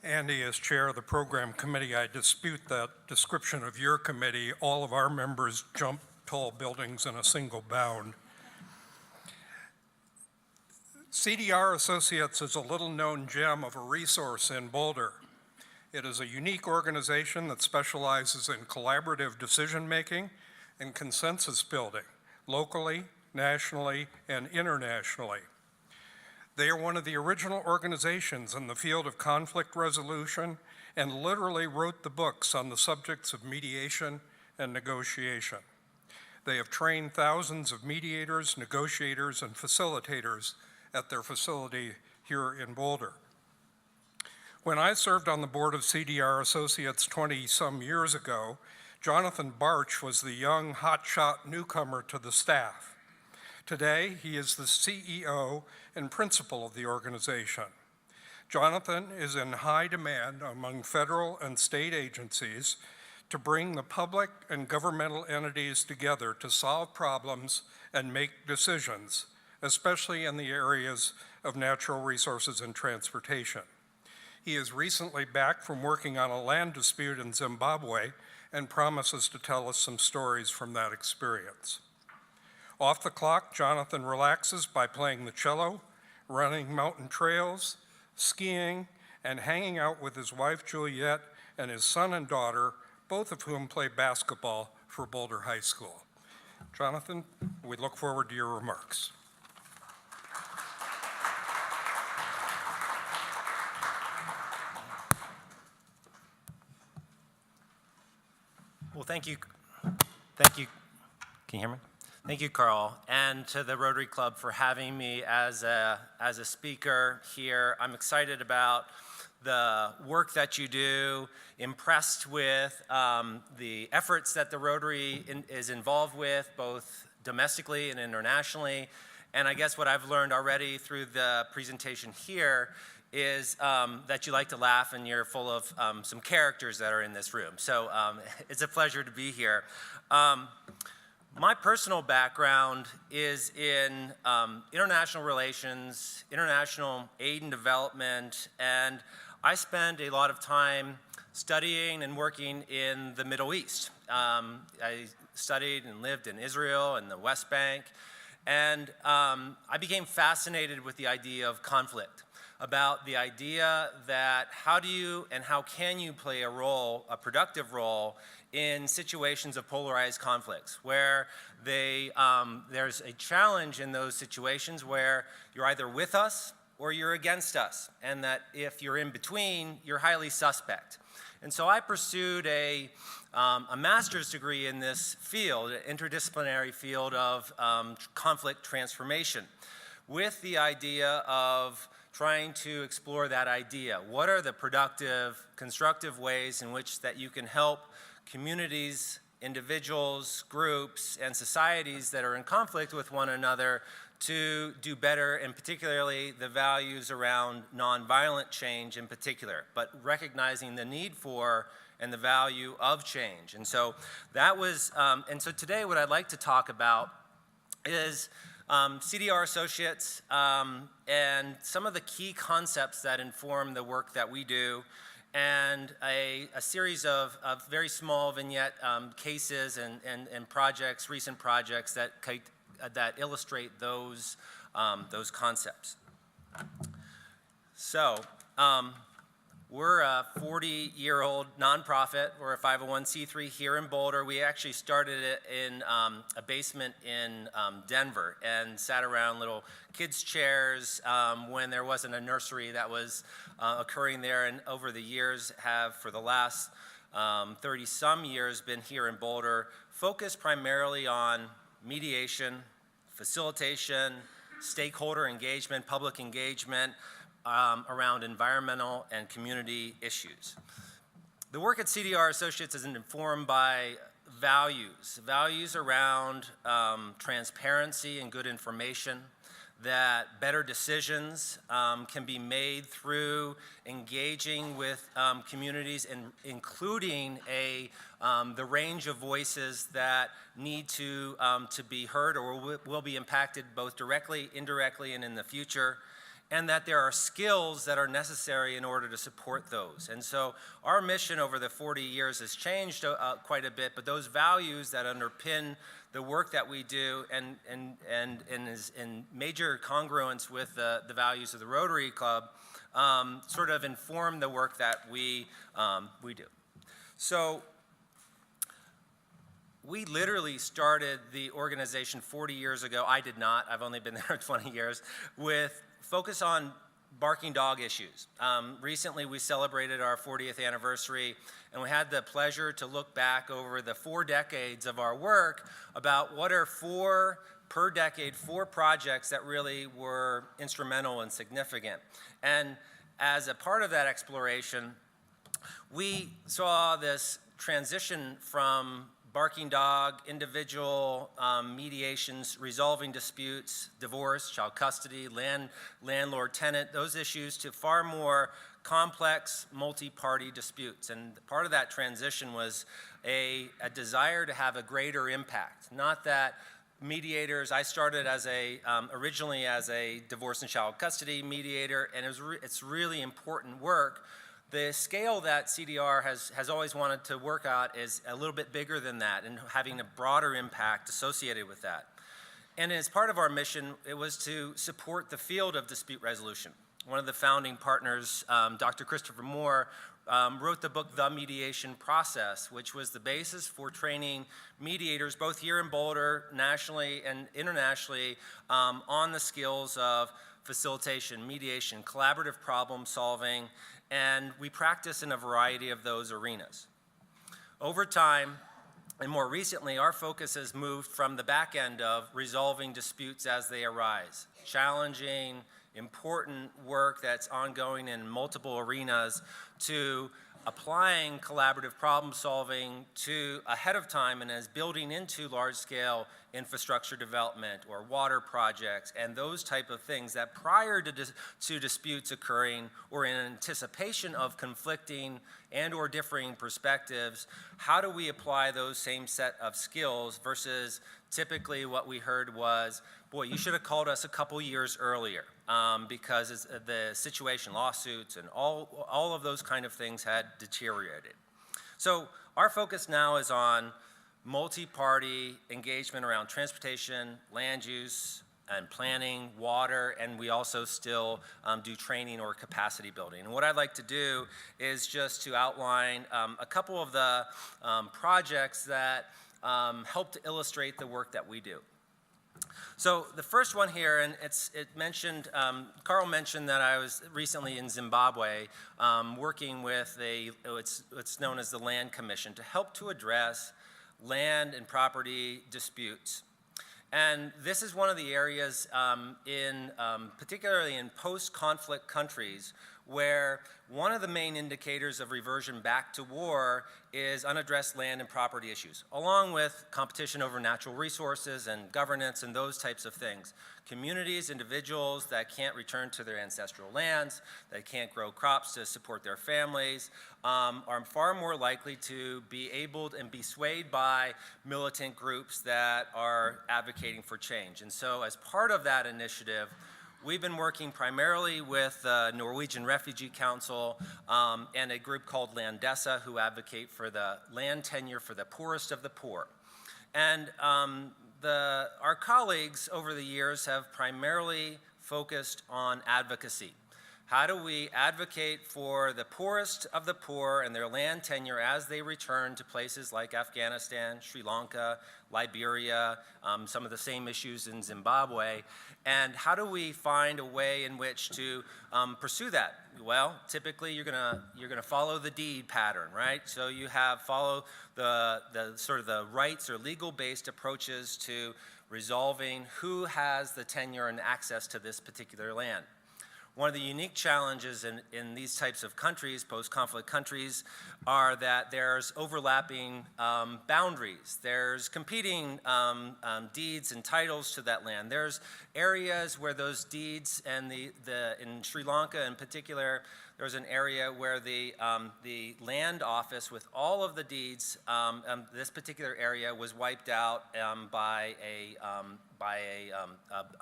Andy, as chair of the program committee, I dispute that description of your committee. All of our members jump tall buildings in a single bound. CDR Associates is a little-known gem of a resource in Boulder. It is a unique organization that specializes in collaborative decision-making and consensus building, locally, nationally, and internationally. They are one of the original organizations in the field of conflict resolution and literally wrote the books on the subjects of mediation and negotiation. They have trained thousands of mediators, negotiators, and facilitators at their facility here in Boulder. When I served on the board of CDR Associates 20-some years ago, Jonathan Bartsch was the young, hotshot newcomer to the staff. Today, he is the CEO and principal of the organization. Jonathan is in high demand among federal and state agencies to bring the public and governmental entities together to solve problems and make decisions, especially in the areas of natural resources and transportation. He is recently back from working on a land dispute in Zimbabwe and promises to tell us some stories from that experience. Off the clock, Jonathan relaxes by playing the cello, running mountain trails, skiing, and hanging out with his wife Juliet and his son and daughter, both of whom play basketball for Boulder High School. Jonathan, we look forward to your remarks. Well, thank you. Can you hear me? Thank you, Carl, and to the Rotary Club for having me as a speaker here. I'm excited about the work that you do, impressed with the efforts that the Rotary is involved with, both domestically and internationally. And I guess what I've learned already through the presentation here is that you like to laugh and you're full of some characters that are in this room. So it's a pleasure to be here. My personal background is in international relations, international aid and development, and I spend a lot of time studying and working in the Middle East. I studied and lived in Israel and the West Bank, and I became fascinated with the idea of conflict, about the idea that how do you and how can you play a role, a productive role, in situations of polarized conflicts, where there's a challenge in those situations where you're either with us or you're against us, and that if you're in between, you're highly suspect. And so I pursued a master's degree in this field, an interdisciplinary field of conflict transformation, with the idea of trying to explore that idea. What are the productive, constructive ways in which that you can help communities, individuals, groups, and societies that are in conflict with one another to do better, and particularly the values around nonviolent change in particular, but recognizing the need for and the value of change. And so that was, and so today what I'd like to talk about is CDR Associates and some of the key concepts that inform the work that we do, and a series of very small vignette cases and projects, recent projects that illustrate those concepts. So we're a 40-year-old nonprofit. We're a 501c3 here in Boulder. We actually started it in a basement in Denver and sat around little kids' chairs when there wasn't a nursery that was occurring there, and over the years have, for the last 30-some years, been here in Boulder, focused primarily on mediation, facilitation, stakeholder engagement, public engagement, around environmental and community issues. The work at CDR Associates is informed by values around transparency and good information, that better decisions can be made through engaging with communities and including the range of voices that need to be heard or will be impacted both directly, indirectly, and in the future. and that there are skills that are necessary in order to support those. And so our mission over the 40 years has changed quite a bit, but those values that underpin the work that we do and is in major congruence with the values of the Rotary Club sort of inform the work that we do. So we literally started the organization 40 years ago. I did not. I've only been there 20 years, with focus on barking dog issues. Recently, we celebrated our 40th anniversary, and we had the pleasure to look back over the 4 decades of our work about what are 4 projects that really were instrumental and significant. And as a part of that exploration, we saw this transition from barking dog, individual mediations, resolving disputes, divorce, child custody, landlord-tenant, those issues, to far more complex multi-party disputes. And part of that transition was a desire to have a greater impact. Not that mediators, I started as originally as a divorce and child custody mediator, and it's really important work. The scale that CDR has always wanted to work at is a little bit bigger than that, and having a broader impact associated with that. And as part of our mission, it was to support the field of dispute resolution. One of the founding partners, Dr. Christopher Moore, wrote the book, The Mediation Process, which was the basis for training mediators, both here in Boulder, nationally and internationally, on the skills of facilitation, mediation, collaborative problem solving, and we practice in a variety of those arenas. Over time, and more recently, our focus has moved from the back end of resolving disputes as they arise, challenging, important work that's ongoing in multiple arenas, to applying collaborative problem solving to ahead of time and as building into large-scale infrastructure development or water projects and those type of things that prior to disputes occurring or in anticipation of conflicting and or differing perspectives, how do we apply those same set of skills versus typically what we heard was, boy, you should have called us a couple years earlier because the situation, lawsuits, and all of those kind of things had deteriorated. So our focus now is on multi-party engagement around transportation, land use, and planning, water, and we also still do training or capacity building. And what I'd like to do is just to outline a couple of the projects that help to illustrate the work that we do. So the first one here, and Carl mentioned that I was recently in Zimbabwe working with what's known as the Land Commission to help to address land and property disputes. And this is one of the areas particularly in post-conflict countries, where one of the main indicators of reversion back to war is unaddressed land and property issues, along with competition over natural resources and governance and those types of things. Communities, individuals that can't return to their ancestral lands, that can't grow crops to support their families, are far more likely to be able and be swayed by militant groups that are advocating for change. And so as part of that initiative, we've been working primarily with the Norwegian Refugee Council and a group called Landessa, who advocate for the land tenure for the poorest of the poor. And our colleagues over the years have primarily focused on advocacy. How do we advocate for the poorest of the poor and their land tenure as they return to places like Afghanistan, Sri Lanka, Liberia, some of the same issues in Zimbabwe, and how do we find a way in which to pursue that? Well, typically you're gonna follow the deed pattern, right? So you follow the sort of the rights or legal-based approaches to resolving who has the tenure and access to this particular land. One of the unique challenges in these types of countries, post-conflict countries, are that there's overlapping boundaries. There's competing deeds and titles to that land. There's areas where those deeds and in Sri Lanka in particular, there was an area where the land office with all of the deeds, this particular area was wiped out by a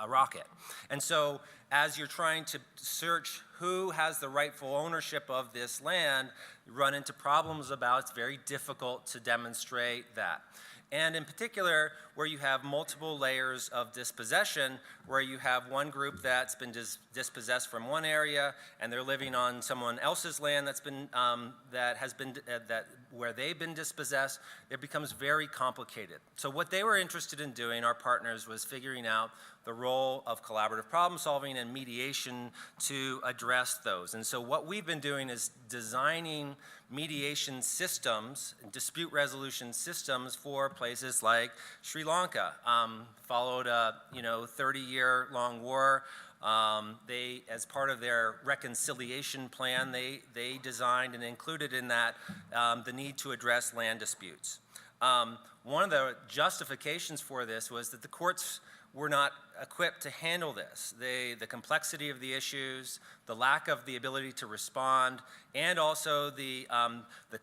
rocket. And so as you're trying to search who has the rightful ownership of this land, you run into problems about it's very difficult to demonstrate that. And in particular, where you have multiple layers of dispossession, where you have one group that's been dispossessed from one area, and they're living on someone else's land that's been where they've been dispossessed, it becomes very complicated. So what they were interested in doing, our partners, was figuring out the role of collaborative problem solving and mediation to address those. And so what we've been doing is designing mediation systems, dispute resolution systems for places like Sri Lanka. Followed a 30-year-long war. They, as part of their reconciliation plan, they designed and included in that the need to address land disputes. One of the justifications for this was that the courts were not equipped to handle this. The complexity of the issues, the lack of the ability to respond, and also the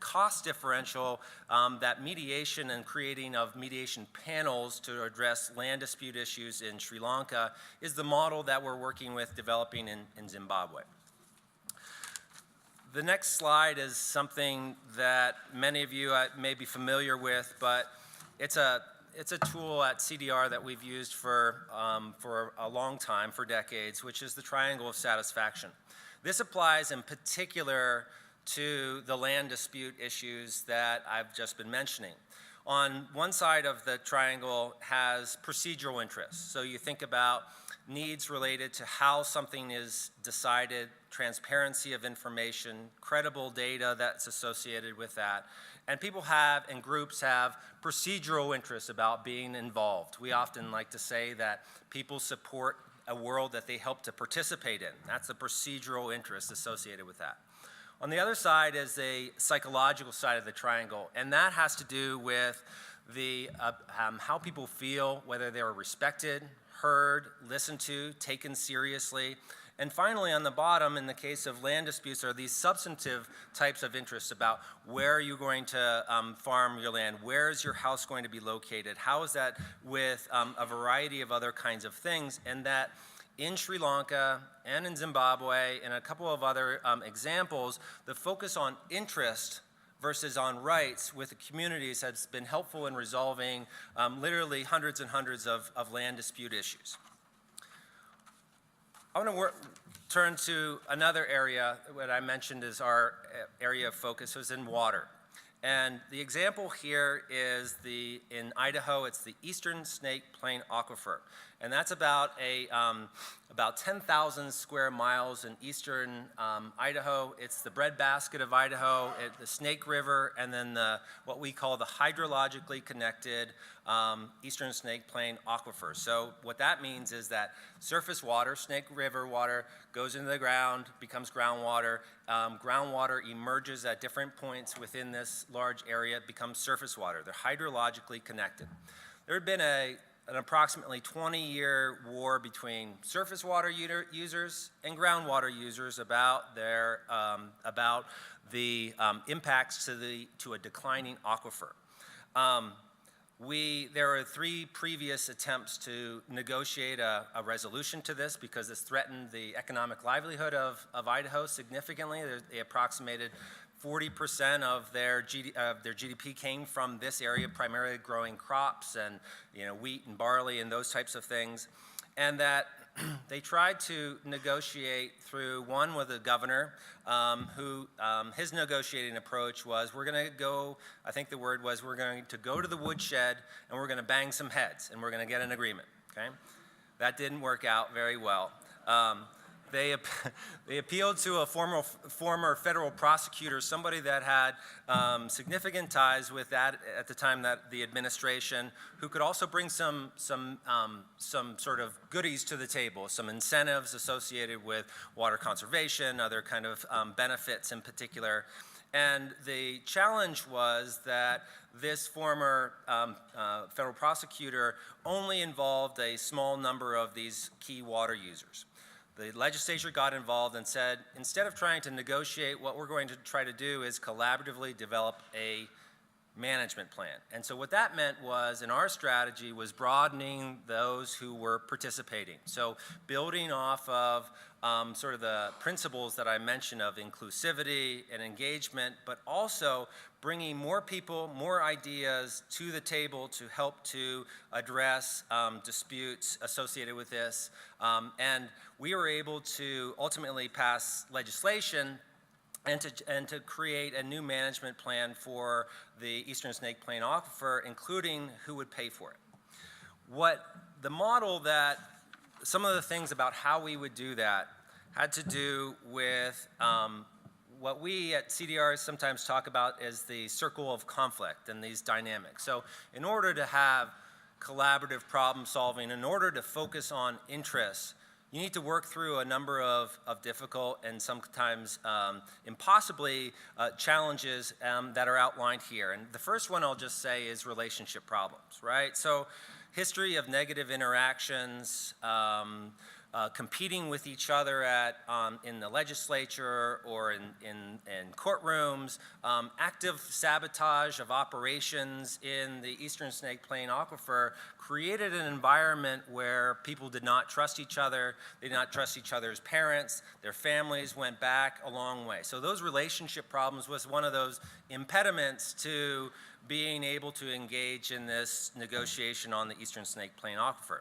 cost differential that mediation and creating of mediation panels to address land dispute issues in Sri Lanka is the model that we're working with developing in Zimbabwe. The next slide is something that many of you may be familiar with, but it's a tool at CDR that we've used for a long time, for decades, which is the triangle of satisfaction. This applies in particular to the land dispute issues that I've just been mentioning. On one side of the triangle has procedural interests. So you think about needs related to how something is decided, transparency of information, credible data that's associated with that. And people have, and groups have, procedural interests about being involved. We often like to say that people support a world that they help to participate in. That's a procedural interest associated with that. On the other side is a psychological side of the triangle, and that has to do with how people feel, whether they're respected, heard, listened to, taken seriously. And finally, on the bottom, in the case of land disputes, are these substantive types of interests about where are you going to farm your land, where is your house going to be located, how is that with a variety of other kinds of things, and that in Sri Lanka and in Zimbabwe and a couple of other examples, the focus on interest versus on rights with the communities has been helpful in resolving literally hundreds and hundreds of land dispute issues. I want to turn to another area that I mentioned is our area of focus was in water. And the example here is in Idaho, it's the Eastern Snake Plain Aquifer. And that's about 10,000 square miles in eastern Idaho. It's the breadbasket of Idaho, the Snake River, and then what we call the hydrologically connected Eastern Snake Plain Aquifer. So what that means is that surface water, Snake River water, goes into the ground, becomes groundwater. Groundwater emerges at different points within this large area, becomes surface water. They're hydrologically connected. There had been an approximately 20-year war between surface water users and groundwater users about the impacts to a declining aquifer. There were 3 previous attempts to negotiate a resolution to this because this threatened the economic livelihood of Idaho significantly. They approximated 40% of their GDP came from this area, primarily growing crops and wheat and barley and those types of things. And that they tried to negotiate through one with the governor who his negotiating approach was we're going to go, I think the word was we're going to go to the woodshed and we're going to bang some heads and we're going to get an agreement. Okay? That didn't work out very well. They appealed to a former federal prosecutor, somebody that had significant ties with that at the time that the administration, who could also bring some sort of goodies to the table, some incentives associated with water conservation, other kind of benefits in particular. And the challenge was that this former federal prosecutor only involved a small number of these key water users. the legislature got involved and said, instead of trying to negotiate, what we're going to try to do is collaboratively develop a management plan. And so what that meant was, in our strategy, was broadening those who were participating. So building off of sort of the principles that I mentioned of inclusivity and engagement, but also bringing more people, more ideas to the table to help to address disputes associated with this. And we were able to ultimately pass legislation and to create a new management plan for the Eastern Snake Plain Aquifer, including who would pay for it. The model that, some of the things about how we would do that had to do with what we at CDR sometimes talk about as the circle of conflict and these dynamics. So in order to have collaborative problem solving, in order to focus on interests, you need to work through a number of difficult and sometimes impossibly challenges that are outlined here. And the first one I'll just say is relationship problems, right? So history of negative interactions, competing with each other in the legislature or in courtrooms, active sabotage of operations in the Eastern Snake Plain Aquifer created an environment where people did not trust each other, they did not trust each other's parents, their families went back a long way. So those relationship problems was one of those impediments to being able to engage in this negotiation on the Eastern Snake Plain Aquifer.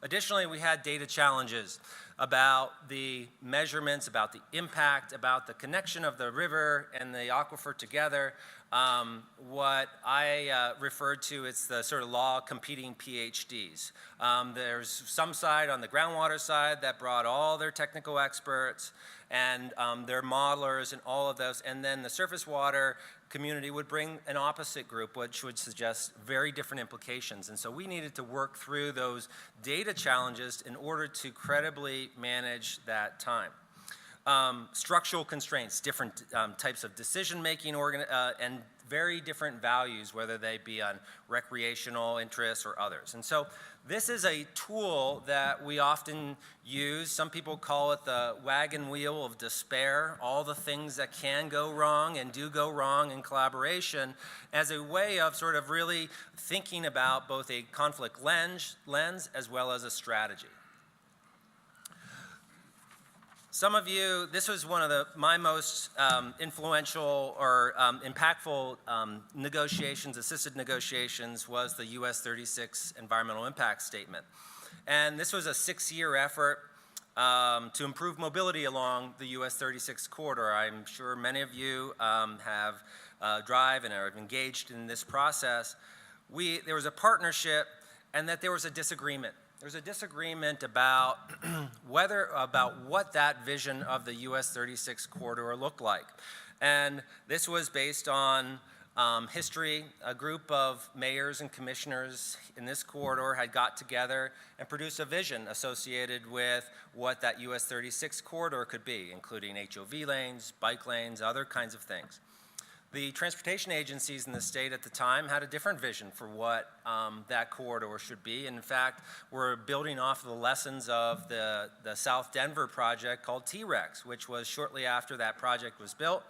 Additionally, we had data challenges about the measurements, about the impact, about the connection of the river and the aquifer together. What I referred to as the sort of law of competing PhDs. There's some side on the groundwater side that brought all their technical experts and their modelers and all of those, and then the surface water community would bring an opposite group, which would suggest very different implications. And so we needed to work through those data challenges in order to credibly manage that time. Structural constraints, different types of decision-making and very different values, whether they be on recreational interests or others. And so this is a tool that we often use. Some people call it the wagon wheel of despair, all the things that can go wrong and do go wrong in collaboration, as a way of sort of really thinking about both a conflict lens as well as a strategy. Some of you, this was one of my most influential or impactful negotiations, assisted negotiations, was the US 36 Environmental Impact Statement. And this was a 6-year effort to improve mobility along the US 36 corridor. I'm sure many of you have drive and are engaged in this process. There was a partnership and that there was a disagreement. There's a disagreement about what that vision of the US 36 corridor looked like. And this was based on history. A group of mayors and commissioners in this corridor had got together and produced a vision associated with what that US 36 corridor could be, including HOV lanes, bike lanes, other kinds of things. The transportation agencies in the state at the time had a different vision for what that corridor should be. In fact, we're building off of the lessons of the South Denver project called T-Rex, which was shortly after that project was built.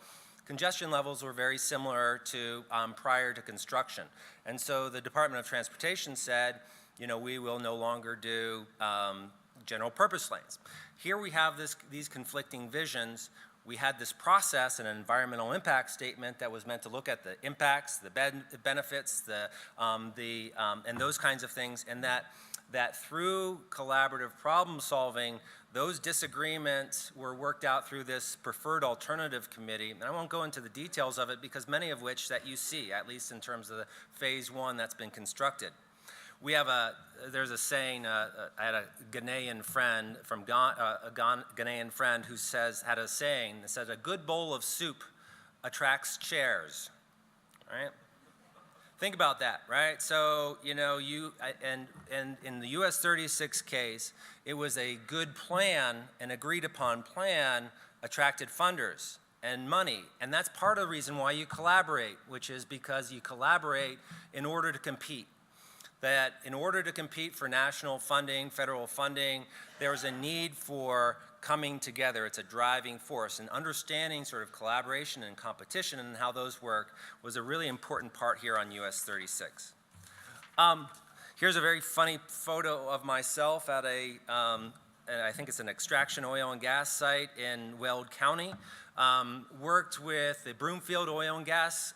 Congestion levels were very similar to prior to construction. And so the Department of Transportation said, you know, we will no longer do general purpose lanes. Here we have these conflicting visions. We had this process, an environmental impact statement that was meant to look at the impacts, the benefits, and those kinds of things, and that through collaborative problem solving, those disagreements were worked out through this preferred alternative committee. And I won't go into the details of it because many of which that you see, at least in terms of the phase 1 that's been constructed. We have there's a saying, I had a Ghanaian friend who had a saying that says, a good bowl of soup attracts chairs, right? Think about that, right? So, you know, and in the US 36 case, it was a good plan, an agreed upon plan attracted funders and money. And that's part of the reason why you collaborate, which is because you collaborate in order to compete. that in order to compete for national funding, federal funding, there was a need for coming together. It's a driving force, and understanding sort of collaboration and competition and how those work was a really important part here on US 36. Here's a very funny photo of myself at I think it's an extraction oil and gas site in Weld County. Worked with the Broomfield Oil and Gas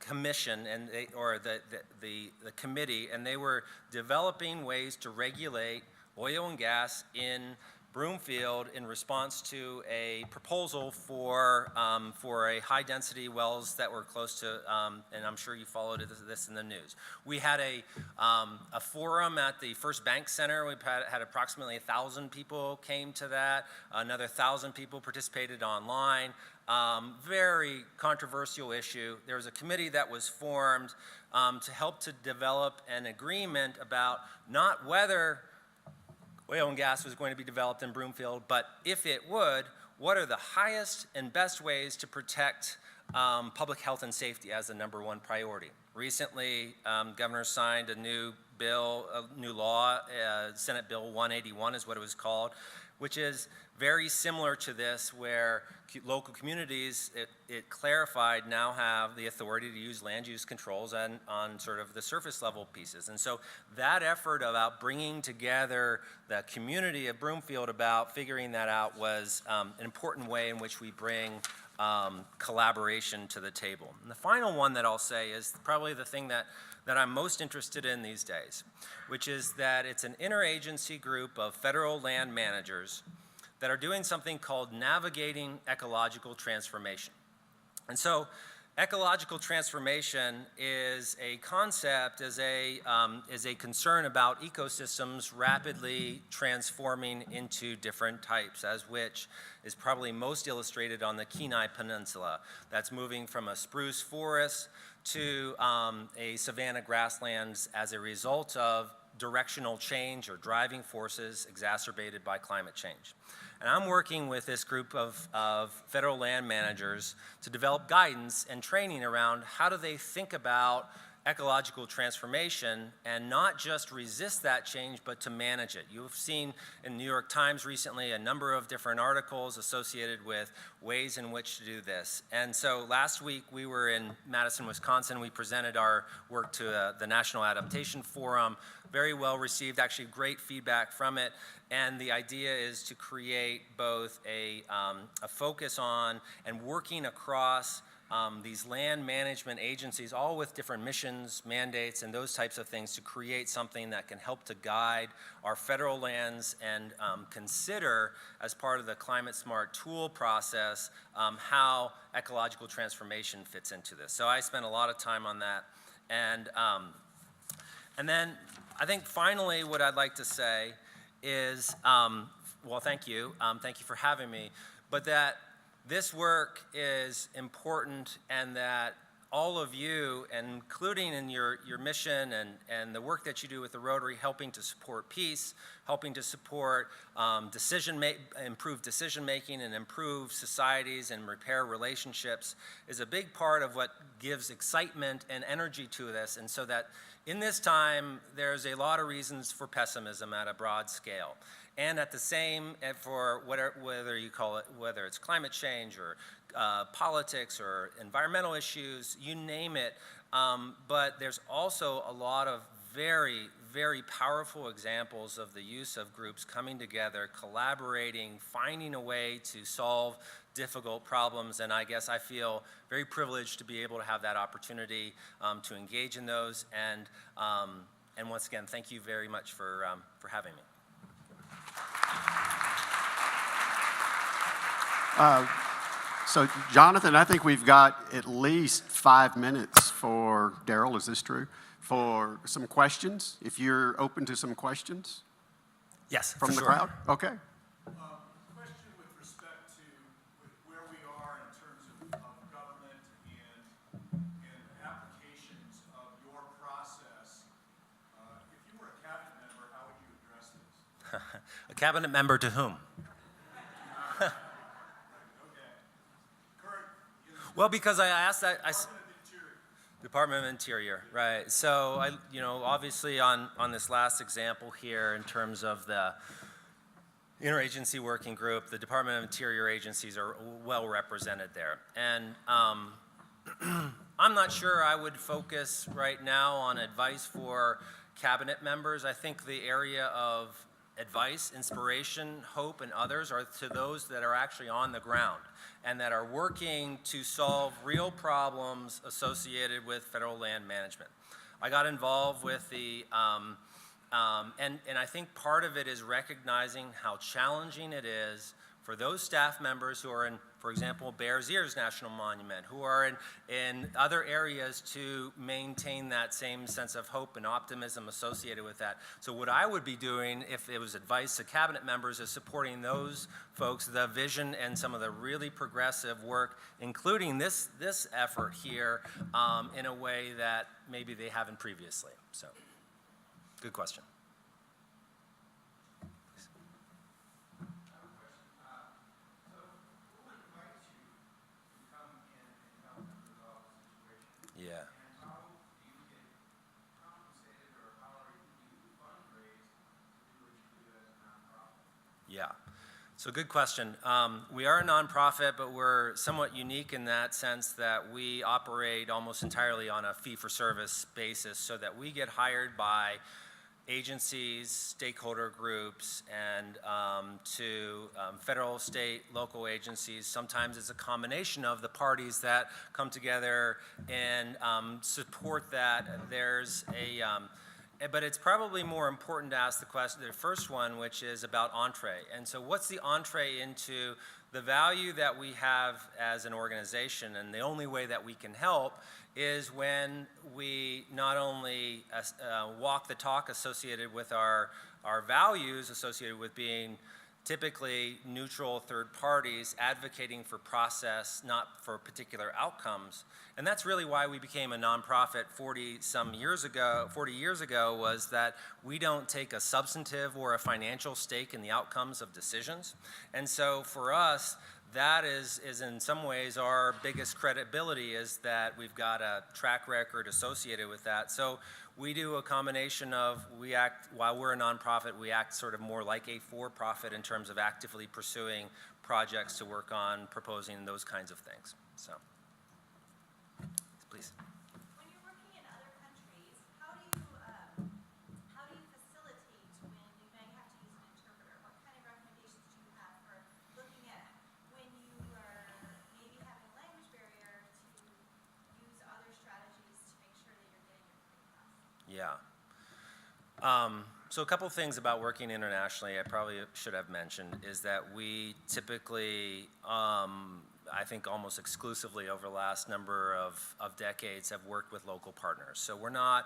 Commission or the committee, and they were developing ways to regulate oil and gas in Broomfield in response to a proposal for a high-density wells that were close to, and I'm sure you followed this in the news. We had a forum at the First Bank Center. We had approximately 1,000 people came to that. Another 1,000 people participated online. Very controversial issue. There was a committee that was formed to help to develop an agreement about not whether oil and gas was going to be developed in Broomfield, but if it would, what are the highest and best ways to protect public health and safety as the #1 priority? Recently, Governor signed a new bill, a new law, Senate Bill 181 is what it was called, which is very similar to this, where local communities, it clarified, now have the authority to use land use controls on sort of the surface level pieces. And so that effort about bringing together the community of Broomfield about figuring that out was an important way in which we bring collaboration to the table. And the final one that I'll say is probably the thing that I'm most interested in these days, which is that it's an interagency group of federal land managers that are doing something called navigating ecological transformation. And so ecological transformation is a concept, is a concern about ecosystems rapidly transforming into different types, as which is probably most illustrated on the Kenai Peninsula. That's moving from a spruce forest to a savanna grasslands as a result of directional change or driving forces exacerbated by climate change. And I'm working with this group of federal land managers to develop guidance and training around how do they think about ecological transformation and not just resist that change, but to manage it. You've seen in the New York Times recently a number of different articles associated with ways in which to do this. And so last week we were in Madison, Wisconsin. We presented our work to the National Adaptation Forum. Very well received, actually great feedback from it. And the idea is to create both a focus on and working across these land management agencies, all with different missions, mandates, and those types of things to create something that can help to guide our federal lands and consider, as part of the Climate Smart tool process, how ecological transformation fits into this. So I spent a lot of time on that. And then I think finally what I'd like to say is, well, thank you. Thank you for having me. But that this work is important, and that all of you, including in your mission and the work that you do with the Rotary, helping to support peace, helping to support improve decision-making and improve societies and repair relationships, is a big part of what gives excitement and energy to this. And so that in this time, there's a lot of reasons for pessimism at a broad scale. And at the same, for whether you call it, whether it's climate change or politics or environmental issues, you name it. But there's also a lot of very, very powerful examples of the use of groups coming together, collaborating, finding a way to solve difficult problems. And I guess I feel very privileged to be able to have that opportunity to engage in those. And once again, thank you very much for having me. So, Jonathan, I think we've got at least 5 minutes for, Daryl, is this true? For some questions, if you're open to some questions? Yes, from the sure. crowd? Okay. Question with respect to where we are in terms of government and applications of your process. If you were a cabinet member, how would you address this? A cabinet member to whom? Current, Well, because I asked that, Department of Interior, right. So, obviously on this last example here in terms of the interagency working group, the Department of Interior agencies are well represented there. And I'm not sure I would focus right now on advice for cabinet members. I think the area of advice, inspiration, hope, and others are to those that are actually on the ground and that are working to solve real problems associated with federal land management. I got involved with the, and I think part of it is recognizing how challenging it is for those staff members who are in, for example, Bears Ears National Monument, who are in other areas to maintain that same sense of hope and optimism associated with that. So what I would be doing if it was advice to cabinet members is supporting those folks, the vision and some of the really progressive work, including this effort here in a way that maybe they haven't previously. So, good question. Yeah. And how do you get compensated, or how are you fundraise to do what you do as a nonprofit? Yeah. So good question. We are a nonprofit, but we're somewhat unique in that sense that we operate almost entirely on a fee-for-service basis, so that we get hired by agencies, stakeholder groups, and to federal, state, local agencies. Sometimes it's a combination of the parties that come together and support that. There's a, but it's probably more important to ask the question, the first one, which is about entree. And so what's the entree into the value that we have as an organization? And the only way that we can help is when we not only walk the talk associated with our values, associated with being typically neutral third parties, advocating for process, not for particular outcomes. And that's really why we became a nonprofit 40 years ago, was that we don't take a substantive or a financial stake in the outcomes of decisions. And so for us, that is in some ways our biggest credibility, is that we've got a track record associated with that. So we do a combination of, we act, while we're a nonprofit, we act sort of more like a for-profit in terms of actively pursuing projects to work on, proposing those kinds of things. So, please. When you're working in other countries, how do you facilitate when you may have to use an interpreter? What kind of recommendations do you have for looking at when you are maybe having a language barrier to use other strategies to make sure that you're getting your point across? Yeah. So a couple things about working internationally I probably should have mentioned is that we typically, I think almost exclusively over the last number of decades, have worked with local partners. So we're not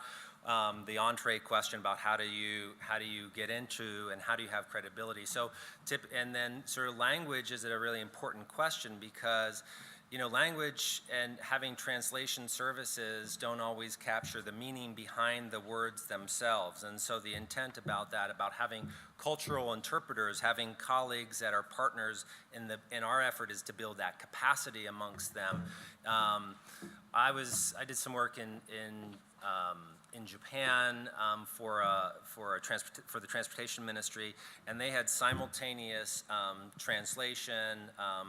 the entree question about how do you get into and how do you have credibility. So and then sort of language is a really important question, because language and having translation services don't always capture the meaning behind the words themselves. And so the intent about that, about having cultural interpreters, having colleagues that are partners in our effort, is to build that capacity amongst them. I did some work in Japan for the transportation ministry, and they had simultaneous translation,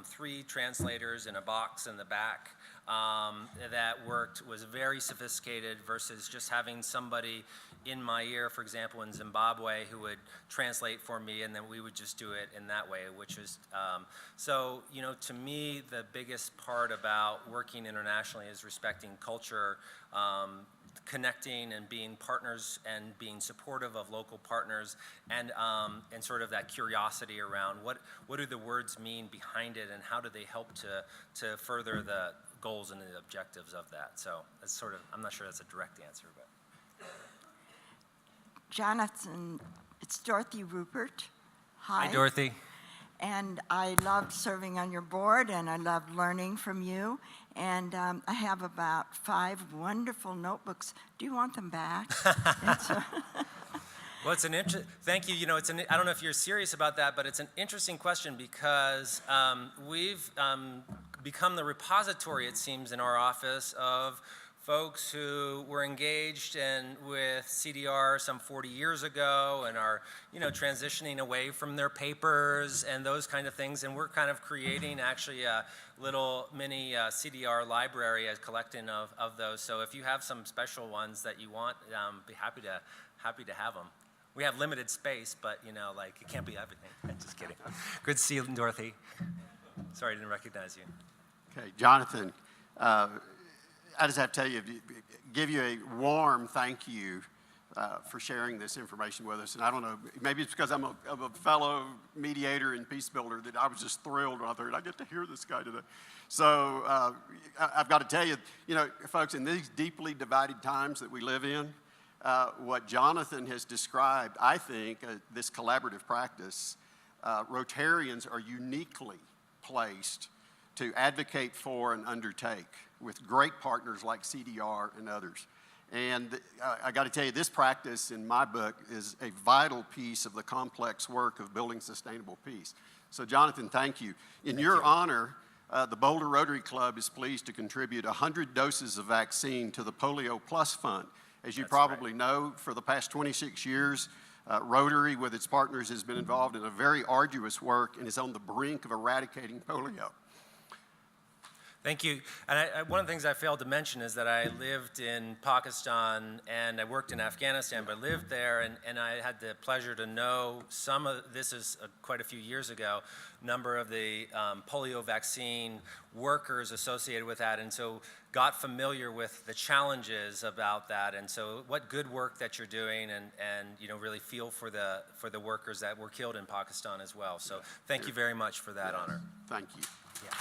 3 translators in a box in the back that was very sophisticated, versus just having somebody in my ear, for example, in Zimbabwe, who would translate for me, and then we would just do it in that way, which is, so, to me, the biggest part about working internationally is respecting culture, connecting and being partners and being supportive of local partners, and sort of that curiosity around what do the words mean behind it, and how do they help to further the goals and the objectives of that. So that's sort of, I'm not sure that's a direct answer, but. Jonathan, it's Dorothy Rupert. Hi. Hi, Dorothy. And I loved serving on your board, and I loved learning from you. And I have about 5 wonderful notebooks. Do you want them back? Well, thank you. I don't know if you're serious about that, but it's an interesting question, because we've become the repository, it seems, in our office folks who were engaged with CDR some 40 years ago and are, transitioning away from their papers and those kind of things. And we're kind of creating actually a little mini CDR library, a collecting of those. So if you have some special ones that you want, be happy to have them. We have limited space, but it can't be everything. Just kidding. Good to see you, Dorothy. Sorry, I didn't recognize you. Okay, Jonathan, I just have to tell you, give you a warm thank you for sharing this information with us. And I don't know, maybe it's because I'm a fellow mediator and peace builder that I was just thrilled when I thought, I get to hear this guy today. So I've got to tell you, folks, in these deeply divided times that we live in, what Jonathan has described, I think, this collaborative practice, Rotarians are uniquely placed to advocate for and undertake with great partners like CDR and others. And I got to tell you, this practice in my book is a vital piece of the complex work of building sustainable peace. So Jonathan, thank you. In your honor, the Boulder Rotary Club is pleased to contribute 100 doses of vaccine to the Polio Plus Fund. As you probably know, for the past 26 years, Rotary with its partners has been involved in a very arduous work and is on the brink of eradicating polio. Thank you. And one of the things I failed to mention is that I lived in Pakistan and I worked in Afghanistan, but I lived there and I had the pleasure to know this is quite a few years ago, number of the polio vaccine workers associated with that, and so got familiar with the challenges about that, and so what good work that you're doing, and really feel for the workers that were killed in Pakistan as well. So thank you very much for that honor. Thank you. Yeah.